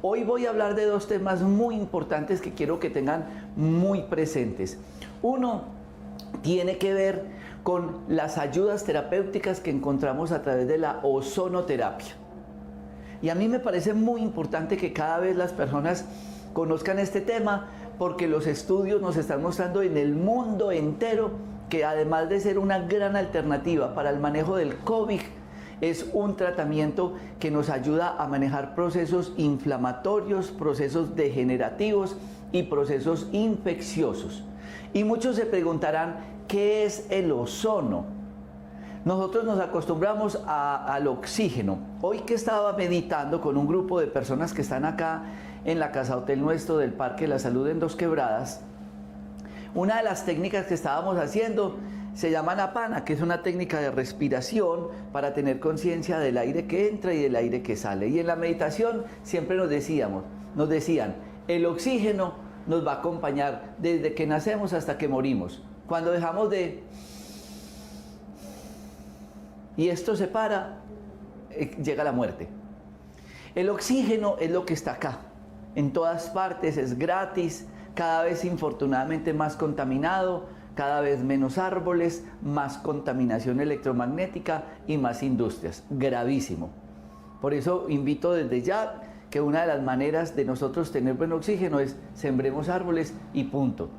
Hoy voy a hablar de dos temas muy importantes que quiero que tengan muy presentes. Uno tiene que ver con las ayudas terapéuticas que encontramos a través de la ozonoterapia. Y a mí me parece muy importante que cada vez las personas conozcan este tema, porque los estudios nos están mostrando en el mundo entero que además de ser una gran alternativa para el manejo del COVID, es un tratamiento que nos ayuda a manejar procesos inflamatorios, procesos degenerativos y procesos infecciosos. Y muchos se preguntarán, ¿qué es el ozono? Nosotros nos acostumbramos al oxígeno. Hoy que estaba meditando con un grupo de personas que están acá en la casa hotel nuestro del Parque de la Salud en Dos Quebradas, una de las técnicas que estábamos haciendo se llama Napana, que es una técnica de respiración para tener conciencia del aire que entra y del aire que sale. Y en la meditación siempre nos decían, el oxígeno nos va a acompañar desde que nacemos hasta que morimos. Cuando dejamos de... y esto se para, llega la muerte. El oxígeno es lo que está acá, en todas partes, es gratis, cada vez infortunadamente más contaminado, cada vez menos árboles, más contaminación electromagnética y más industrias. Gravísimo. Por eso invito desde ya que una de las maneras de nosotros tener buen oxígeno es sembremos árboles y punto.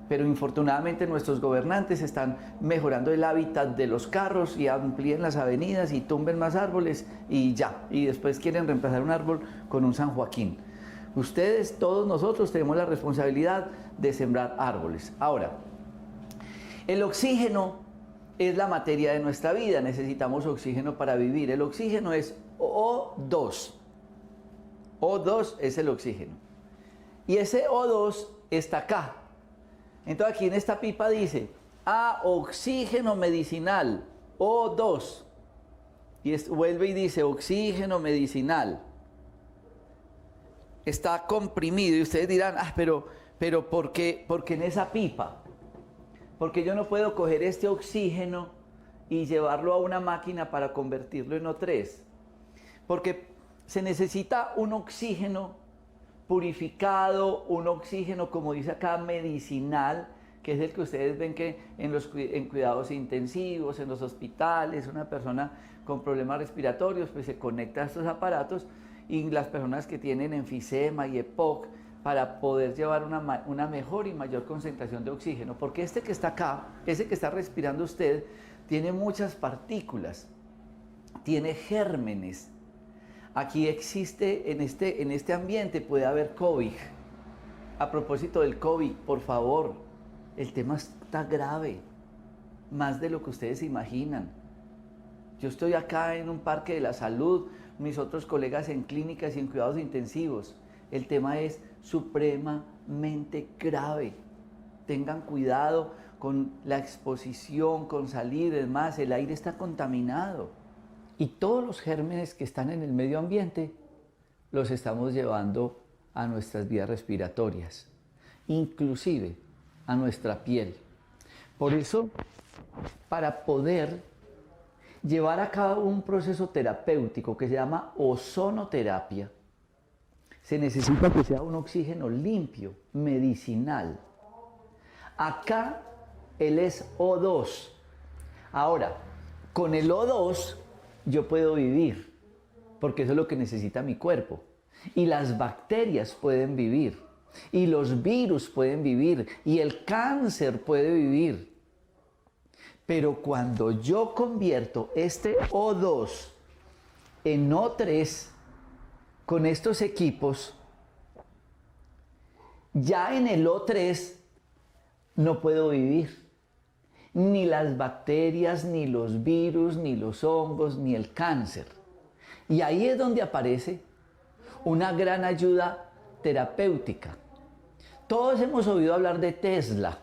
Pero infortunadamente nuestros gobernantes están mejorando el hábitat de los carros y amplíen las avenidas y tumben más árboles y ya. Y después quieren reemplazar un árbol con un San Joaquín. Ustedes, todos nosotros tenemos la responsabilidad de sembrar árboles. Ahora, el oxígeno es la materia de nuestra vida, necesitamos oxígeno para vivir. El oxígeno es O2. O2 es el oxígeno. Y ese O2 está acá. Entonces aquí en esta pipa dice, oxígeno medicinal, O2. Y vuelve y dice, oxígeno medicinal. Está comprimido y ustedes dirán, pero ¿por qué en esa pipa? Porque yo no puedo coger este oxígeno y llevarlo a una máquina para convertirlo en O3. Porque se necesita un oxígeno purificado, un oxígeno, como dice acá, medicinal, que es el que ustedes ven que en cuidados intensivos, en los hospitales, una persona con problemas respiratorios, pues se conecta a estos aparatos, y las personas que tienen enfisema y EPOC, para poder llevar una mejor y mayor concentración de oxígeno, porque este que está acá, ese que está respirando usted, tiene muchas partículas, tiene gérmenes. Aquí existe, en este ambiente puede haber COVID. A propósito del COVID, por favor, el tema está grave, más de lo que ustedes se imaginan. Yo estoy acá en un parque de la salud, mis otros colegas en clínicas y en cuidados intensivos. El tema es supremamente grave. Tengan cuidado con la exposición, con salir, es más, el aire está contaminado. Y todos los gérmenes que están en el medio ambiente los estamos llevando a nuestras vías respiratorias, inclusive a nuestra piel. Por eso, para poder llevar a cabo un proceso terapéutico que se llama ozonoterapia, se necesita que sea un oxígeno limpio, medicinal. Acá él es O2. Ahora, con el O2 yo puedo vivir, porque eso es lo que necesita mi cuerpo. Y las bacterias pueden vivir, y los virus pueden vivir, y el cáncer puede vivir. Pero cuando yo convierto este O2 en O3, con estos equipos, ya en el O3 no puedo vivir. Ni las bacterias, ni los virus, ni los hongos, ni el cáncer. Y ahí es donde aparece una gran ayuda terapéutica. Todos hemos oído hablar de Tesla,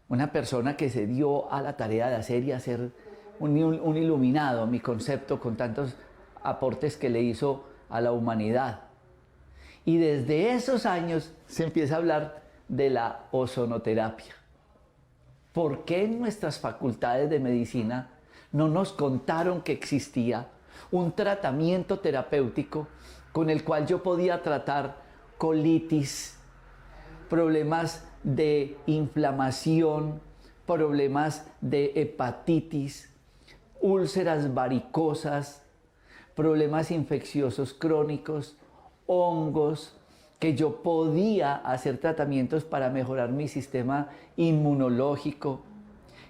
una persona que se dio a la tarea de hacer y hacer un iluminado, mi concepto, con tantos aportes que le hizo a la humanidad. Y desde esos años se empieza a hablar de la ozonoterapia. ¿Por qué en nuestras facultades de medicina no nos contaron que existía un tratamiento terapéutico con el cual yo podía tratar colitis, problemas de inflamación, problemas de hepatitis, úlceras varicosas, problemas infecciosos crónicos, hongos, que yo podía hacer tratamientos para mejorar mi sistema inmunológico,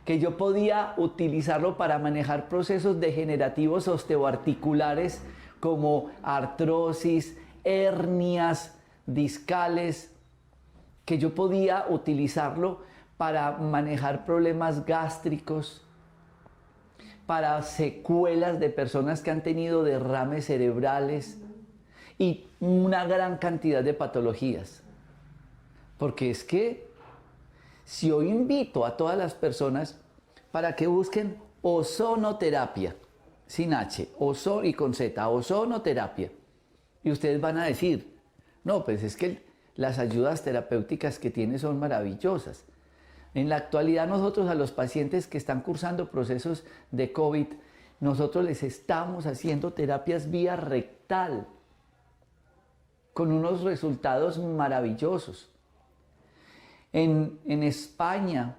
que yo podía utilizarlo para manejar procesos degenerativos osteoarticulares como artrosis, hernias discales, que yo podía utilizarlo para manejar problemas gástricos, para secuelas de personas que han tenido derrames cerebrales y una gran cantidad de patologías. Porque es que si yo invito a todas las personas para que busquen ozonoterapia, sin H, ozono y con Z, ozonoterapia, y ustedes van a decir, no, pues es que las ayudas terapéuticas que tiene son maravillosas. En la actualidad nosotros a los pacientes que están cursando procesos de COVID, nosotros les estamos haciendo terapias vía rectal, con unos resultados maravillosos. En España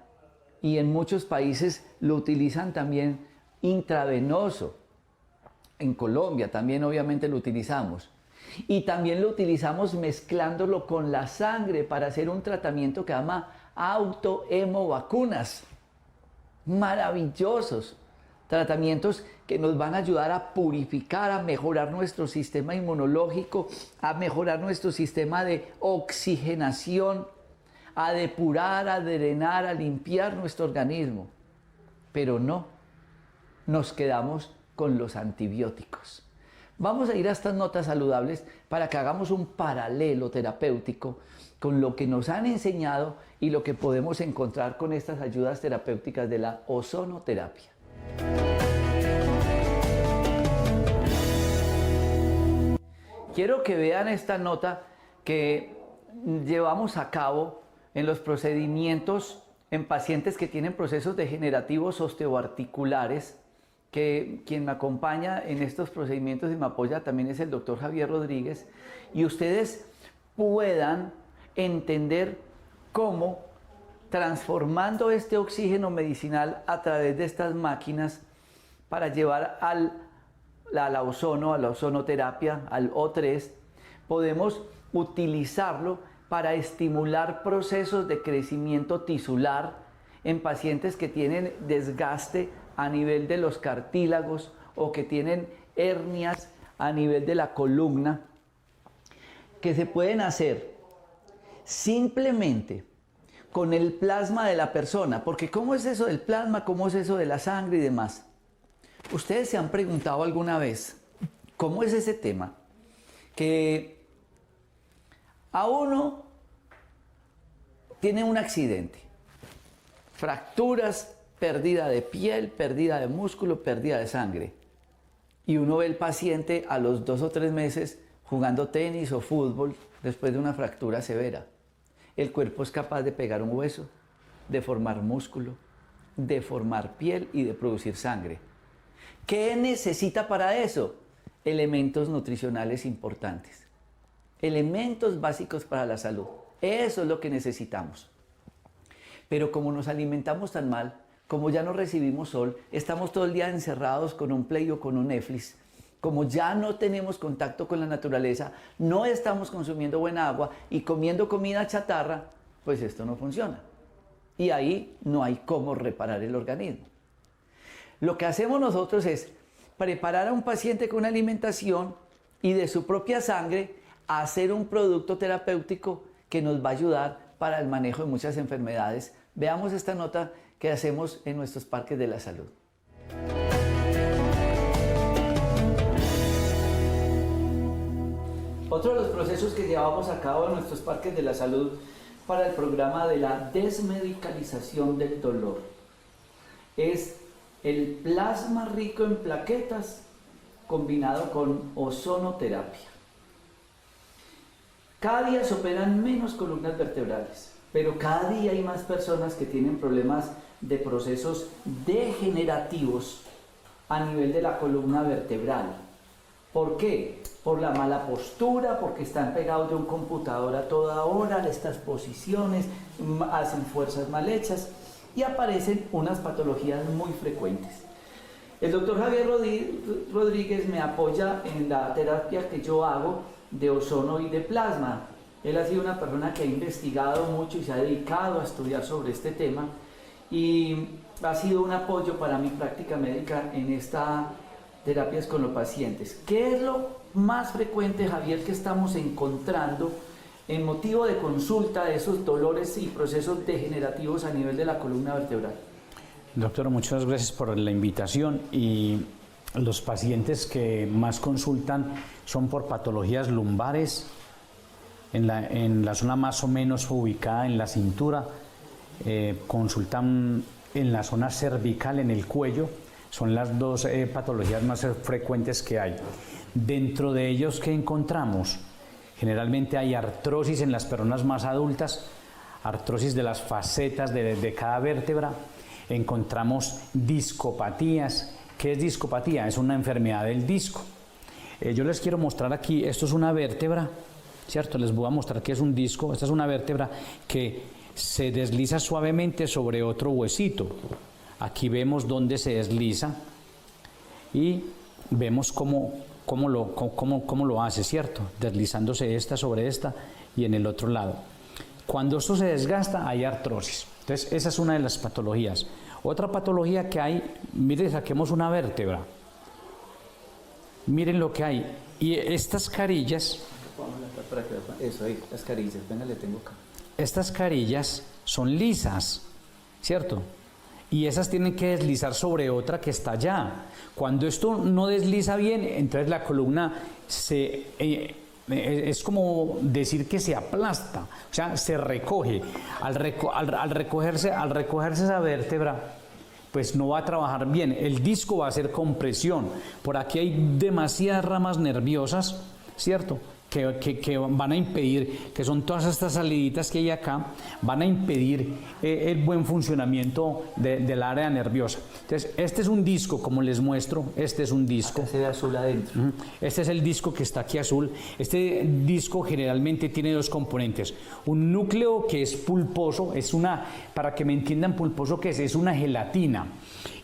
y en muchos países lo utilizan también intravenoso. En Colombia también obviamente lo utilizamos. Y también lo utilizamos mezclándolo con la sangre para hacer un tratamiento que se llama autohemovacunas. Maravillosos. Tratamientos que nos van a ayudar a purificar, a mejorar nuestro sistema inmunológico, a mejorar nuestro sistema de oxigenación, a depurar, a drenar, a limpiar nuestro organismo. Pero no, nos quedamos con los antibióticos. Vamos a ir a estas notas saludables para que hagamos un paralelo terapéutico con lo que nos han enseñado y lo que podemos encontrar con estas ayudas terapéuticas de la ozonoterapia. Quiero que vean esta nota que llevamos a cabo en los procedimientos en pacientes que tienen procesos degenerativos osteoarticulares, que quien me acompaña en estos procedimientos y me apoya también es el doctor Javier Rodríguez, y ustedes puedan entender cómo transformando este oxígeno medicinal a través de estas máquinas para llevar a la ozonoterapia, al O3, podemos utilizarlo para estimular procesos de crecimiento tisular en pacientes que tienen desgaste a nivel de los cartílagos o que tienen hernias a nivel de la columna, que se pueden hacer simplemente con el plasma de la persona. Porque ¿cómo es eso del plasma? ¿Cómo es eso de la sangre y demás? ¿Ustedes se han preguntado alguna vez cómo es ese tema? Que a uno tiene un accidente, fracturas, pérdida de piel, pérdida de músculo, pérdida de sangre. Y uno ve al paciente a los 2 o 3 meses jugando tenis o fútbol después de una fractura severa. El cuerpo es capaz de pegar un hueso, de formar músculo, de formar piel y de producir sangre. ¿Qué necesita para eso? Elementos nutricionales importantes. Elementos básicos para la salud. Eso es lo que necesitamos. Pero como nos alimentamos tan mal, como ya no recibimos sol, estamos todo el día encerrados con un Play o con un Netflix, como ya no tenemos contacto con la naturaleza, no estamos consumiendo buena agua y comiendo comida chatarra, pues esto no funciona. Y ahí no hay cómo reparar el organismo. Lo que hacemos nosotros es preparar a un paciente con una alimentación y de su propia sangre hacer un producto terapéutico que nos va a ayudar para el manejo de muchas enfermedades. Veamos esta nota que hacemos en nuestros parques de la salud. Otro de los procesos que llevamos a cabo en nuestros parques de la salud para el programa de la desmedicalización del dolor es el plasma rico en plaquetas combinado con ozonoterapia. Cada día se operan menos columnas vertebrales, pero cada día hay más personas que tienen problemas de procesos degenerativos a nivel de la columna vertebral. ¿Por qué? Por la mala postura, porque están pegados de un computador a toda hora, estas posiciones, hacen fuerzas mal hechas y aparecen unas patologías muy frecuentes. El doctor Javier Rodríguez me apoya en la terapia que yo hago de ozono y de plasma. Él ha sido una persona que ha investigado mucho y se ha dedicado a estudiar sobre este tema y ha sido un apoyo para mi práctica médica en estas terapias con los pacientes. ¿Qué es lo más frecuente, Javier, que estamos encontrando en motivo de consulta de esos dolores y procesos degenerativos a nivel de la columna vertebral? Doctor, muchas gracias por la invitación. Y los pacientes que más consultan son por patologías lumbares, en la zona más o menos ubicada en la cintura, consultan en la zona cervical, en el cuello. Son las dos patologías más frecuentes que hay. Dentro de ellos, ¿qué encontramos? Generalmente hay artrosis en las personas más adultas, artrosis de las facetas de cada vértebra. Encontramos discopatías. ¿Qué es discopatía? Es una enfermedad del disco. Yo les quiero mostrar aquí, esto es una vértebra, ¿cierto? Les voy a mostrar que es un disco. Esta es una vértebra que se desliza suavemente sobre otro huesito. Aquí vemos dónde se desliza y vemos cómo lo hace, ¿cierto? Deslizándose esta sobre esta y en el otro lado. Cuando esto se desgasta hay artrosis. Entonces esa es una de las patologías. Otra patología que hay, miren, saquemos una vértebra. Miren lo que hay. Y estas carillas... Eso ahí, las carillas, venga, le tengo acá. Estas carillas son lisas, ¿cierto? Y esas tienen que deslizar sobre otra que está allá. Cuando esto no desliza bien, entonces la columna es como decir que se aplasta, o sea, se recoge. Al recogerse esa vértebra, pues no va a trabajar bien. El disco va a hacer compresión. Por aquí hay demasiadas ramas nerviosas, ¿cierto?, que van a impedir, que son todas estas saliditas que hay acá, van a impedir el buen funcionamiento del área nerviosa. Entonces, este es un disco, como les muestro, este es un disco. Acá se ve azul adentro. Este es el disco que está aquí azul. Este disco generalmente tiene dos componentes. Un núcleo que es pulposo, para que me entiendan pulposo qué es una gelatina,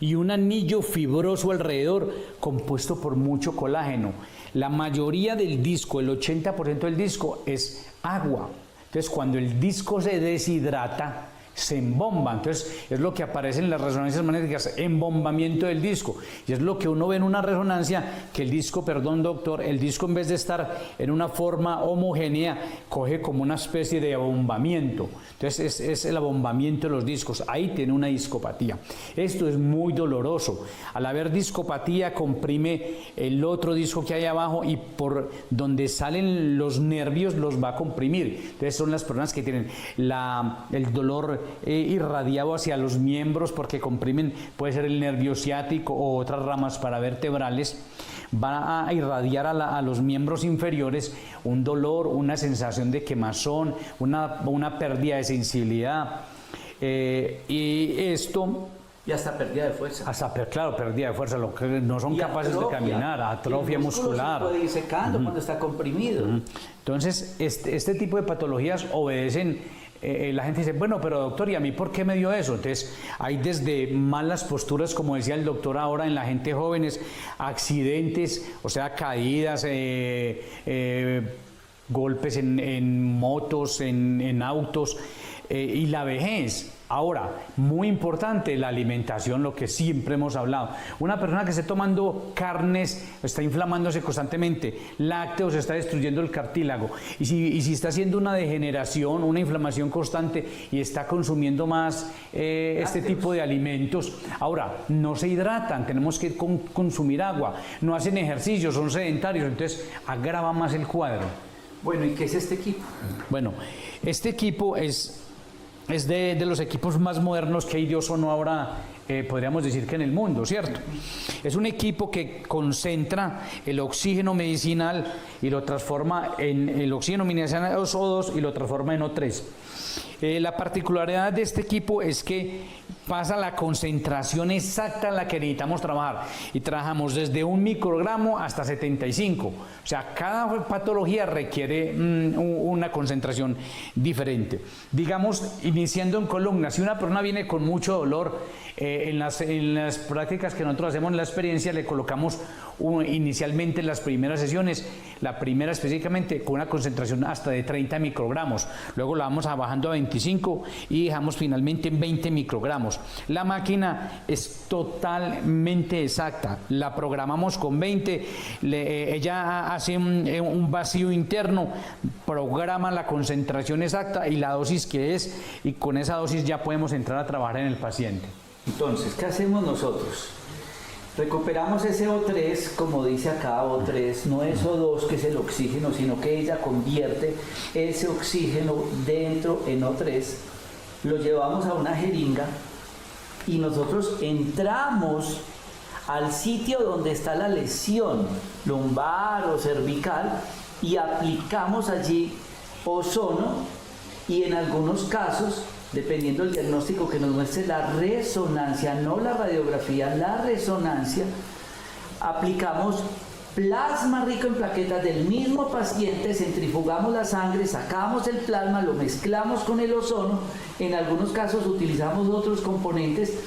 y un anillo fibroso alrededor compuesto por mucho colágeno. La mayoría del disco, el 80% del disco es agua. Entonces, cuando el disco se deshidrata, se embomba. Entonces, es lo que aparece en las resonancias magnéticas, embombamiento del disco. Y es lo que uno ve en una resonancia, que el disco, perdón doctor, el disco en vez de estar en una forma homogénea, coge como una especie de abombamiento. Entonces, es el abombamiento de los discos. Ahí tiene una discopatía. Esto es muy doloroso. Al haber discopatía, comprime el otro disco que hay abajo y por donde salen los nervios los va a comprimir. Entonces, son las personas que tienen el dolor irradiado hacia los miembros porque comprimen, puede ser el nervio ciático o otras ramas paravertebrales, va a irradiar a los miembros inferiores un dolor, una sensación de quemazón, una pérdida de sensibilidad, y esto... Y hasta pérdida de fuerza. Claro, pérdida de fuerza, lo que no son capaces de caminar, atrofia muscular. Se puede ir secando cuando está comprimido. Entonces, este tipo de patologías obedecen... la gente dice, bueno, pero doctor, ¿y a mí por qué me dio eso? Entonces, hay desde malas posturas, como decía el doctor ahora, en la gente jóvenes, accidentes, o sea, caídas, golpes en motos, en autos, y la vejez. Ahora, muy importante, la alimentación, lo que siempre hemos hablado. Una persona que esté tomando carnes, está inflamándose constantemente, lácteos, está destruyendo el cartílago. Y si está haciendo una degeneración, una inflamación constante y está consumiendo más este tipo de alimentos, ahora, no se hidratan, tenemos que consumir agua, no hacen ejercicio, son sedentarios, entonces agrava más el cuadro. Bueno, ¿y qué es este equipo? Bueno, este equipo es de los equipos más modernos que hay de ozono ahora, podríamos decir que en el mundo, ¿cierto? Es un equipo que concentra el oxígeno medicinal y lo transforma en el oxígeno medicinal O2 y lo transforma en O3. La particularidad de este equipo es que pasa la concentración exacta en la que necesitamos trabajar. Y trabajamos desde 1 microgramo hasta 75. O sea, cada patología requiere una concentración diferente. Digamos, iniciando en columna, si una persona viene con mucho dolor, en las prácticas que nosotros hacemos en la experiencia, le colocamos inicialmente en las primeras sesiones, la primera específicamente con una concentración hasta de 30 microgramos, luego la vamos bajando a 25 y dejamos finalmente en 20 microgramos. La máquina es totalmente exacta, la programamos con 20, ella hace un vacío interno, programa la concentración exacta y la dosis que es, y con esa dosis ya podemos entrar a trabajar en el paciente. Entonces, ¿qué hacemos nosotros? Recuperamos ese O3, como dice acá, O3, no es O2 que es el oxígeno, sino que ella convierte ese oxígeno dentro en O3, lo llevamos a una jeringa y nosotros entramos al sitio donde está la lesión lumbar o cervical y aplicamos allí ozono y en algunos casos, dependiendo del diagnóstico que nos muestre la resonancia, no la radiografía, la resonancia, aplicamos plasma rico en plaquetas del mismo paciente, centrifugamos la sangre, sacamos el plasma, lo mezclamos con el ozono, en algunos casos utilizamos otros componentes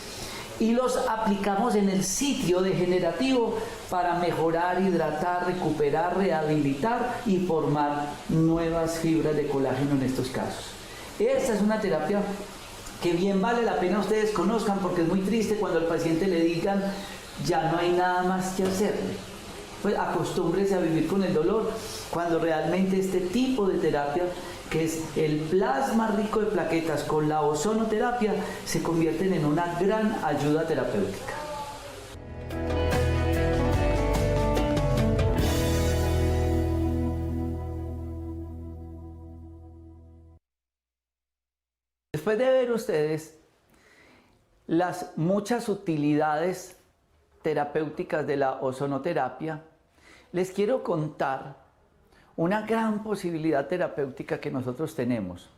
y los aplicamos en el sitio degenerativo para mejorar, hidratar, recuperar, rehabilitar y formar nuevas fibras de colágeno en estos casos. Esta es una terapia que bien vale la pena ustedes conozcan, porque es muy triste cuando al paciente le digan ya no hay nada más que hacerle. Pues acostúmbrese a vivir con el dolor, cuando realmente este tipo de terapia, que es el plasma rico de plaquetas con la ozonoterapia, se convierten en una gran ayuda terapéutica. Después de ver ustedes las muchas utilidades terapéuticas de la ozonoterapia, les quiero contar una gran posibilidad terapéutica que nosotros tenemos.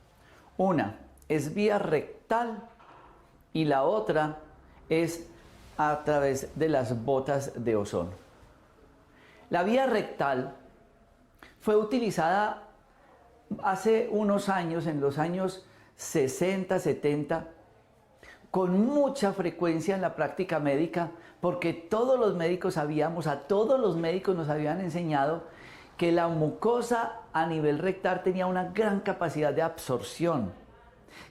Una es vía rectal y la otra es a través de las botas de ozono. La vía rectal fue utilizada hace unos años, en los años 60, 70, con mucha frecuencia en la práctica médica, porque todos los médicos sabíamos, a todos los médicos nos habían enseñado que la mucosa a nivel rectal tenía una gran capacidad de absorción,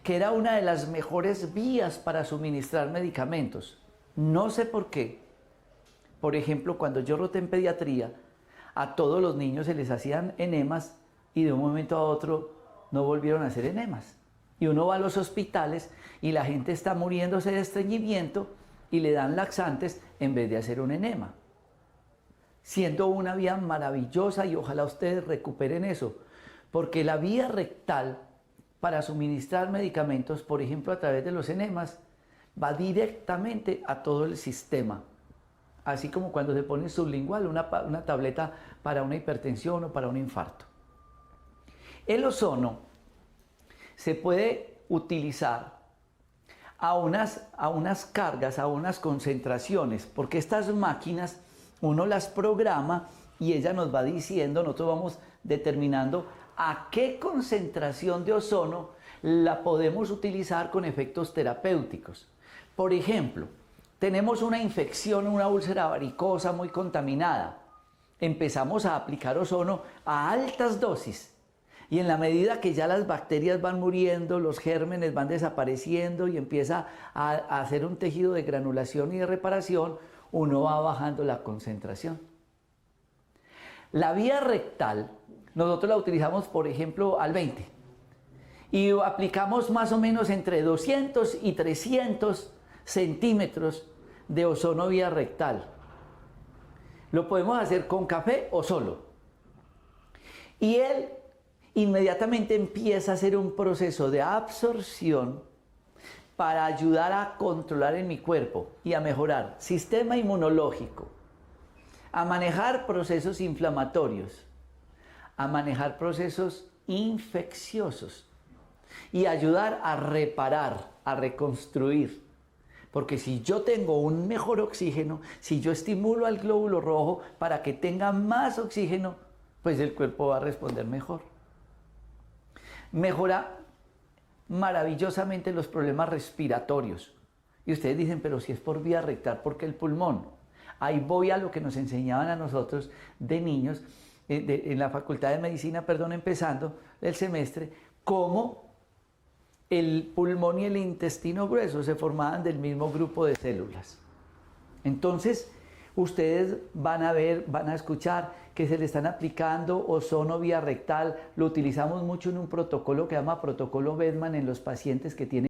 que era una de las mejores vías para suministrar medicamentos. No sé por qué. Por ejemplo, cuando yo roté en pediatría, a todos los niños se les hacían enemas y de un momento a otro no volvieron a hacer enemas. Y uno va a los hospitales y la gente está muriéndose de estreñimiento y le dan laxantes en vez de hacer un enema. Siendo una vía maravillosa, y ojalá ustedes recuperen eso, porque la vía rectal para suministrar medicamentos, por ejemplo a través de los enemas, va directamente a todo el sistema. Así como cuando se pone sublingual una tableta para una hipertensión o para un infarto. El ozono se puede utilizar a unas cargas, a unas concentraciones, porque estas máquinas uno las programa y ella nos va diciendo, nosotros vamos determinando a qué concentración de ozono la podemos utilizar con efectos terapéuticos. Por ejemplo, tenemos una infección, una úlcera varicosa muy contaminada. Empezamos a aplicar ozono a altas dosis. Y en la medida que ya las bacterias van muriendo, los gérmenes van desapareciendo y empieza a hacer un tejido de granulación y de reparación, uno va bajando la concentración. La vía rectal, nosotros la utilizamos, por ejemplo, al 20. Y aplicamos más o menos entre 200 y 300 centímetros de ozono vía rectal. Lo podemos hacer con café o solo. Y él inmediatamente empieza a hacer un proceso de absorción para ayudar a controlar en mi cuerpo y a mejorar sistema inmunológico, a manejar procesos inflamatorios, a manejar procesos infecciosos y ayudar a reparar, a reconstruir, Porque si yo tengo un mejor oxígeno, si yo estimulo al glóbulo rojo para que tenga más oxígeno, pues el cuerpo va a responder mejor. Mejora maravillosamente los problemas respiratorios. Y ustedes dicen, pero si es por vía rectal, ¿por qué el pulmón? Ahí voy a lo que nos enseñaban a nosotros de niños, en la Facultad de Medicina, empezando el semestre, cómo el pulmón y el intestino grueso se formaban del mismo grupo de células. Entonces, ustedes van a ver, van a escuchar que se le están aplicando ozono vía rectal. Lo utilizamos mucho en un protocolo que se llama protocolo Bedman en los pacientes que tienen